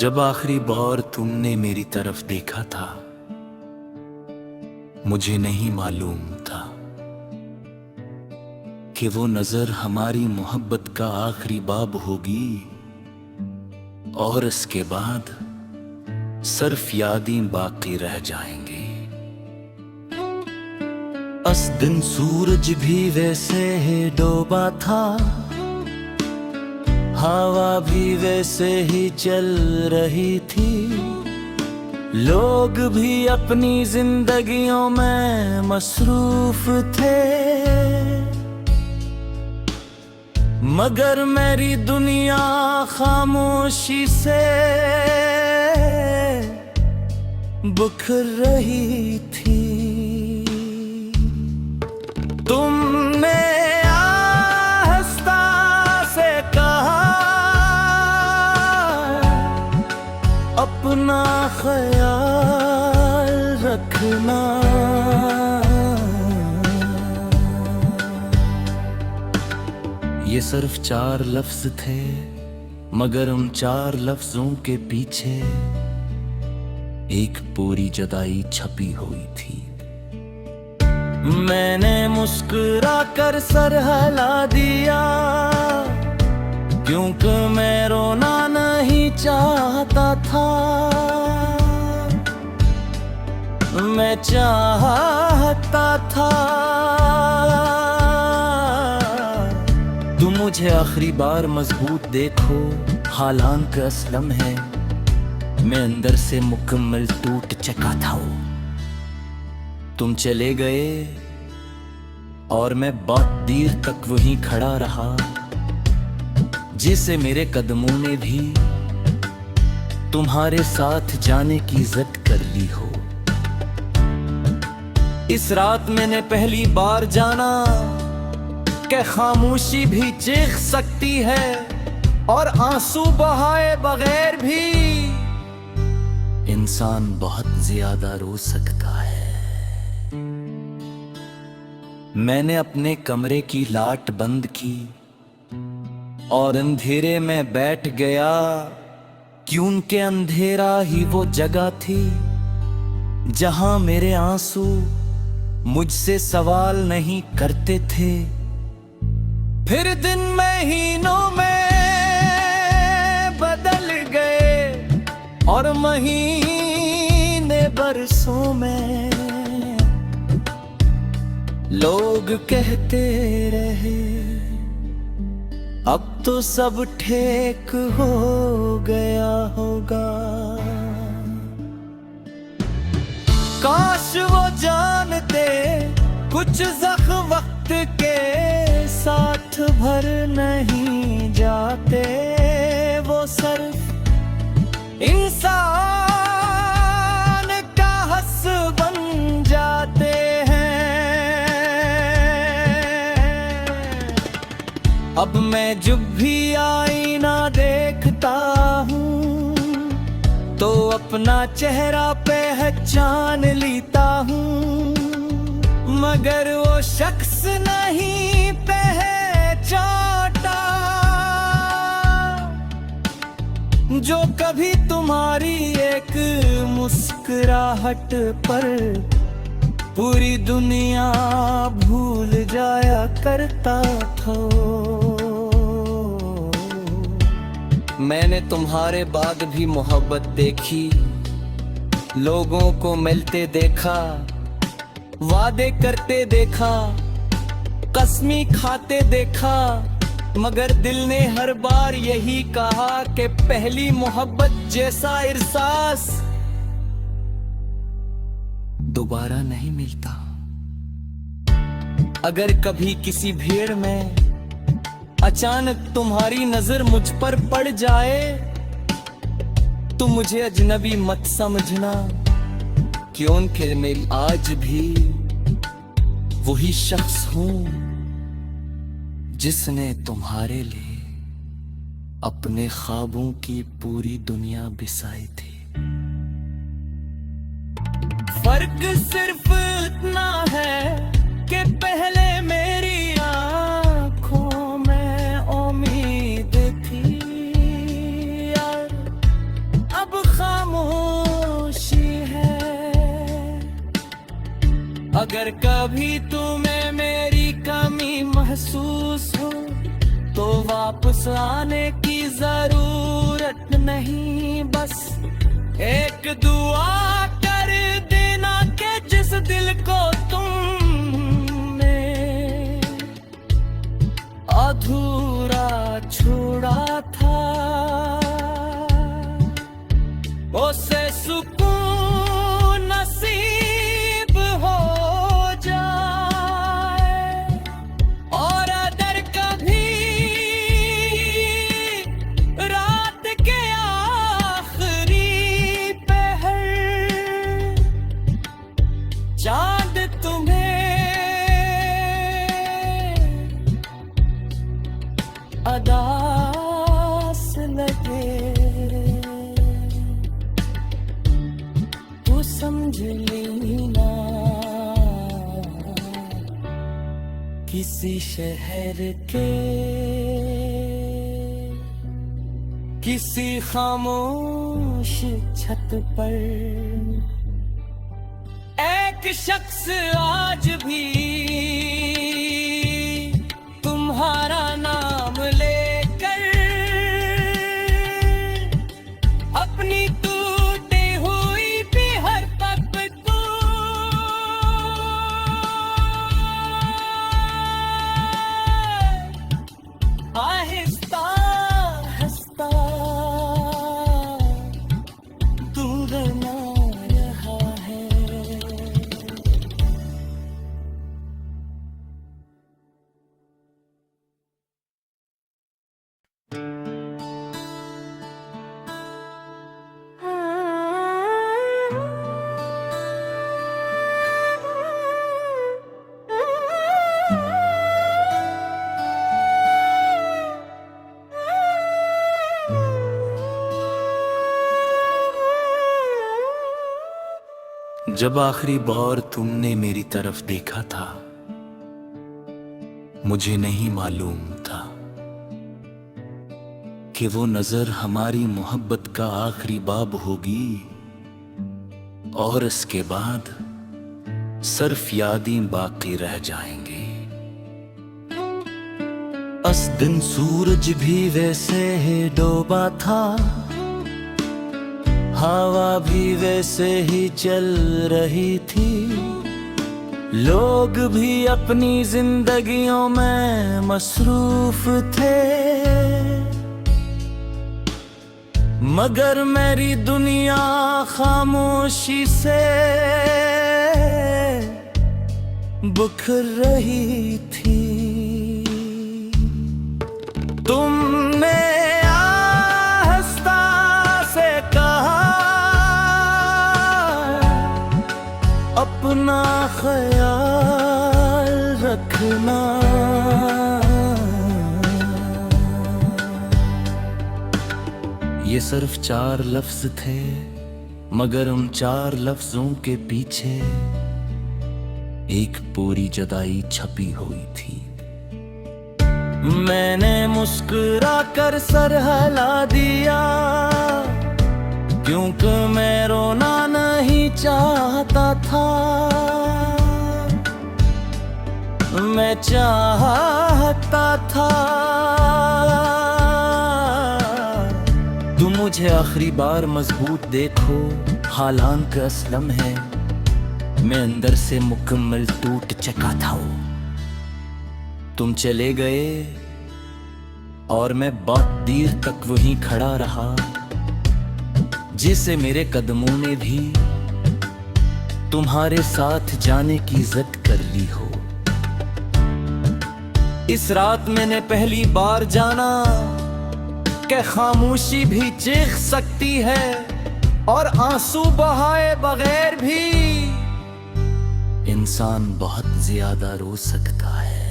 जब आखिरी बार तुमने मेरी तरफ देखा था, मुझे नहीं मालूम था कि वो नजर हमारी मोहब्बत का आखिरी बाब होगी और इसके बाद सिर्फ यादें बाकी रह जाएंगी। उस दिन सूरज भी वैसे ही डूबा था, हवा भी वैसे ही चल रही थी, लोग भी अपनी जिंदगियों में मसरूफ थे, मगर मेरी दुनिया खामोशी से बिखर रही थी। तुमने आहिस्ता से कहा, अपना ख्याल रखना, ये सिर्फ 4 लफ्ज थे, मगर उन 4 लफ्जों के पीछे एक पूरी जुदाई छपी हुई थी। मैंने मुस्कुरा कर सर हिला दिया, क्योंकि मैं रोना नहीं चाहता था, मैं चाहता था तुम मुझे आखिरी बार मजबूत देखो। हालांकि असलम है मैं अंदर से मुकम्मल टूट चुका था। तुम चले गए और मैं बहुत देर तक वहीं खड़ा रहा, जिसे मेरे कदमों ने भी तुम्हारे साथ जाने की जिद कर ली हो। इस रात मैंने पहली बार जाना कि खामोशी भी चीख सकती है और आंसू बहाए बगैर भी इंसान बहुत ज्यादा रो सकता है। मैंने अपने कमरे की लाइट बंद की और अंधेरे में बैठ गया, क्योंकि अंधेरा ही वो जगह थी जहां मेरे आंसू मुझसे सवाल नहीं करते थे। फिर दिन महीनों में बदल गए और महीने बरसों में, लोग कहते रहे अब तो सब ठीक हो गया होगा। काश वो जानते कुछ ज़ख्म वक्त के साथ भर नहीं जाते, वो सिर्फ इंसान का हंस बन जाते हैं। अब मैं जब भी आईना देखता हूँ तो अपना चेहरा पहचान लेता हूँ, मगर वो शख्स नहीं पहचानता जो कभी तुम्हारी एक मुस्कुराहट पर पूरी दुनिया भूल जाया करता था। मैंने तुम्हारे बाद भी मोहब्बत देखी, लोगों को मिलते देखा, वादे करते देखा, कसमी खाते देखा, मगर दिल ने हर बार यही कहा कि पहली मोहब्बत जैसा एहसास दोबारा नहीं मिलता। अगर कभी किसी भीड़ में अचानक तुम्हारी नजर मुझ पर पड़ जाए तो मुझे अजनबी मत समझना, क्योंकि मैं आज भी वही शख्स हूं जिसने तुम्हारे लिए अपने ख्वाबों की पूरी दुनिया बिसाई थी। फर्क सिर्फ इतना है कि पहले मेरी आंखों में उम्मीद थी, अगर कभी तुम्हें मेरी कमी महसूस हो तो वापस आने की जरूरत नहीं, बस एक दुआ कर देना कि जिस दिल को तुमने अधूरा छोड़ा था उसे सुकून नसीब हो जाए। और अगर कभी रात के आखिरी पहर चांद तुम्हें अदास लगे तो समझ लेना किसी शहर के किसी खामोश छत पर एक शख्स आज भी तुम्हारा नाम लेकर अपनी टूटी हुई भी हर पग को आहिस्ता आहिस्ता दूर ना रहा है। जब आखिरी बार तुमने मेरी तरफ देखा था मुझे नहीं मालूम था कि वो नजर हमारी मोहब्बत का आखिरी बाब होगी और इसके बाद सिर्फ यादें बाकी रह जाएंगी। उस दिन सूरज भी वैसे ही डूबा था, हवा भी वैसे ही चल रही थी, लोग भी अपनी जिंदगियों में मसरूफ थे, मगर मेरी दुनिया खामोशी से बिखर रही थी। तुमने आहिस्ता से कहा अपना ख्याल रखना, ये सिर्फ 4 लफ्ज थे, मगर उन 4 लफ्जों के पीछे एक पूरी जुदाई छपी हुई थी। मैंने मुस्कुरा कर सर हिला दिया, क्योंकि मैं रोना नहीं चाहता था, मैं चाहता था तुम मुझे आखिरी बार मजबूत देखो। हालांकि असलम है मैं अंदर से मुकम्मल टूट चुका था। तुम चले गए और मैं बहुत देर तक वहीं खड़ा रहा, जिसे मेरे कदमों ने भी तुम्हारे साथ जाने की जिद कर ली हो। इस रात मैंने पहली बार जाना कि खामोशी भी चीख सकती है और आंसू बहाए बगैर भी इंसान बहुत ज्यादा रो सकता है।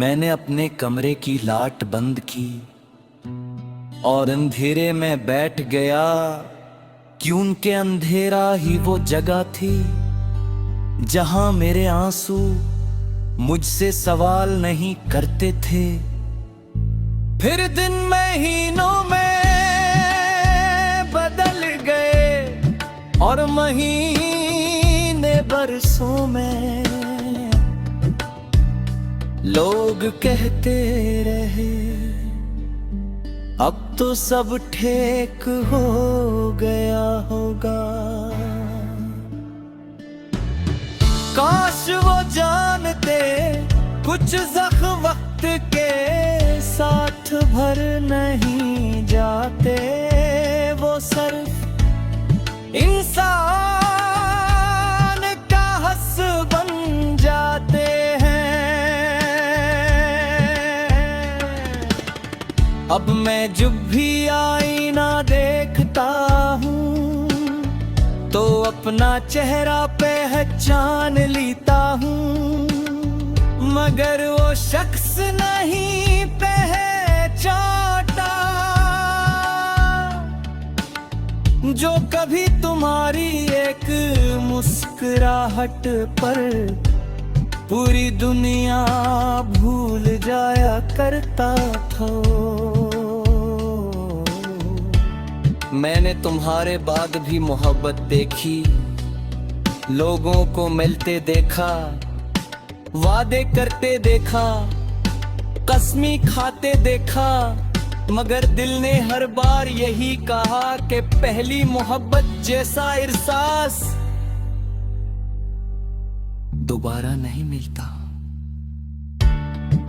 मैंने अपने कमरे की लाइट बंद की और अंधेरे में बैठ गया, क्योंकि अंधेरा ही वो जगह थी जहां मेरे आंसू मुझसे सवाल नहीं करते थे। फिर दिन महीनों में बदल गए और महीने बरसों में लोग कहते रहे अब तो सब ठीक हो गया होगा। काश वो जानते कुछ ज़ख्म वक्त के साथ भर नहीं जाते, वो सिर्फ इंसान का हंस बन जाते हैं। अब मैं जब भी आईना देखता हूँ तो अपना चेहरा पहचान लेता हूँ, मगर वो शख्स नहीं पहचानता जो कभी तुम्हारी एक मुस्कुराहट पर पूरी दुनिया भूल जाया करता था। मैंने तुम्हारे बाद भी मोहब्बत देखी, लोगों को मिलते देखा, वादे करते देखा, कसमी खाते देखा, मगर दिल ने हर बार यही कहा कि पहली मोहब्बत जैसा एहसास दोबारा नहीं मिलता।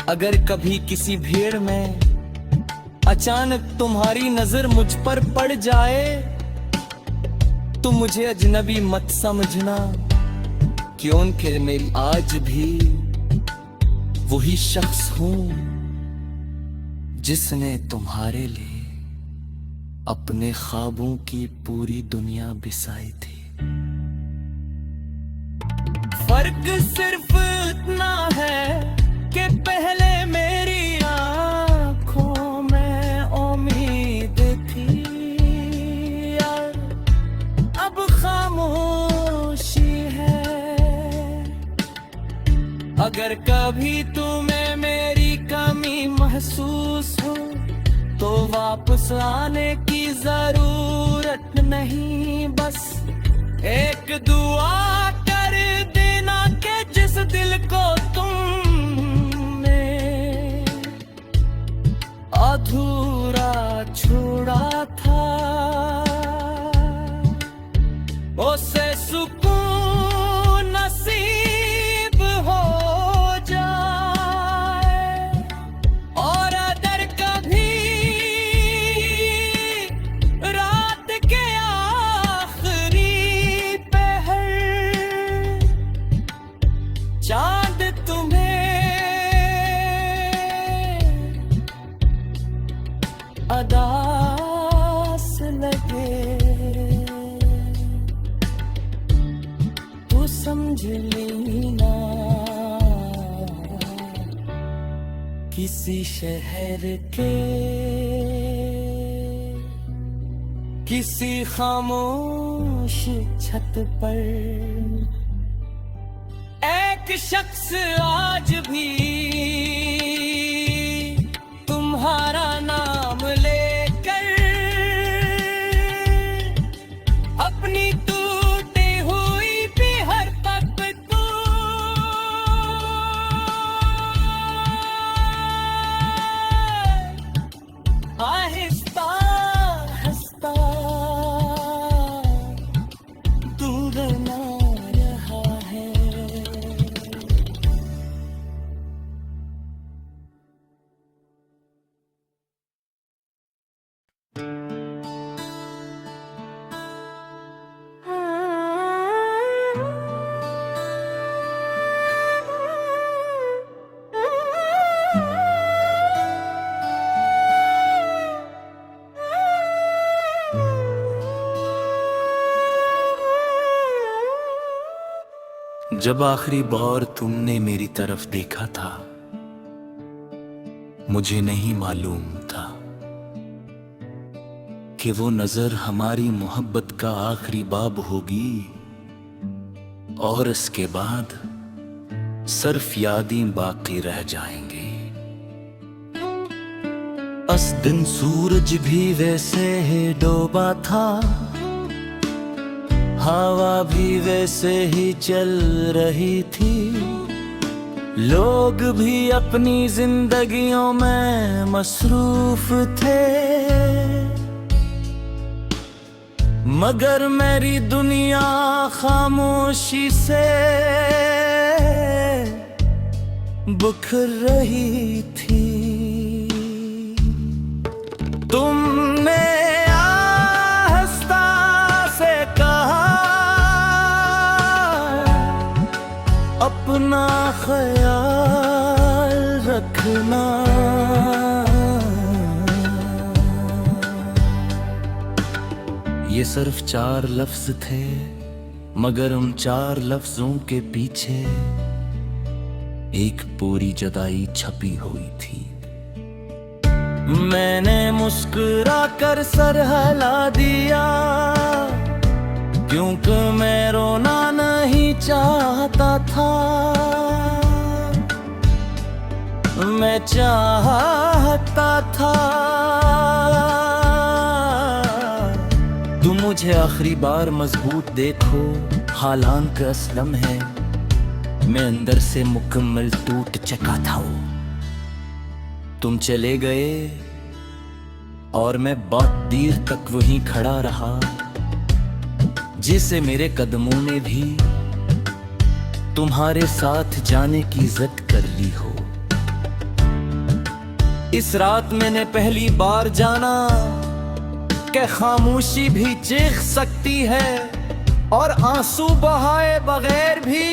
अगर कभी किसी भीड़ में अचानक तुम्हारी नजर मुझ पर पड़ जाए तो मुझे अजनबी मत समझना, क्योंकि मैं आज भी वही शख्स हूं जिसने तुम्हारे लिए अपने ख्वाबों की पूरी दुनिया बिसाई थी। फर्क सिर्फ इतना है कि पहले मेरी आंखों में उम्मीद थी यार, अब खामोशी है। अगर कभी तुम्हें मेरी कमी महसूस हो तो वापस आने की जरूरत नहीं, बस एक दुआ कर देना कि जिस दिल को तुमने अधूरा छोड़ा था उसे सुकून नसीब हो जाए। और अगर कभी रात के आखिरी पहर चांद तुम्हें अदास लगे तो समझ लेना किसी शहर के किसी खामोश छत पर एक शख्स आज भी तुम्हारा नाम लेकर अपनी टूटी हुई भी हर पग को आहिस्ता आहिस्ता दूर ना रहा है। जब आखिरी बार तुमने मेरी तरफ देखा था मुझे नहीं मालूम था कि वो नजर हमारी मोहब्बत का आखिरी बाब होगी और इसके बाद सिर्फ यादें बाकी रह जाएंगी। उस दिन सूरज भी वैसे ही डूबा था, हवा भी वैसे ही चल रही थी, लोग भी अपनी जिंदगियों में मसरूफ थे, मगर मेरी दुनिया खामोशी से बिखर रही थी। तुमने आहिस्ता से कहा अपना ख्याल रखना, ये सिर्फ 4 लफ्ज थे, मगर उन 4 लफ्जों के पीछे एक पूरी जुदाई छपी हुई थी। मैंने मुस्कुरा कर सर हिला दिया, क्योंकि मैं रोना नहीं चाहता था। मैं चाहता था तुम मुझे आखिरी बार मजबूत देखो, हालांकि असलम है मैं अंदर से मुकम्मल टूट चुका था। तुम चले गए और मैं बहुत देर तक वहीं खड़ा रहा, जिसे मेरे कदमों ने भी तुम्हारे साथ जाने की जिद कर ली हो। इस रात मैंने पहली बार जाना कि खामोशी भी चीख सकती है और आंसू बहाए बगैर भी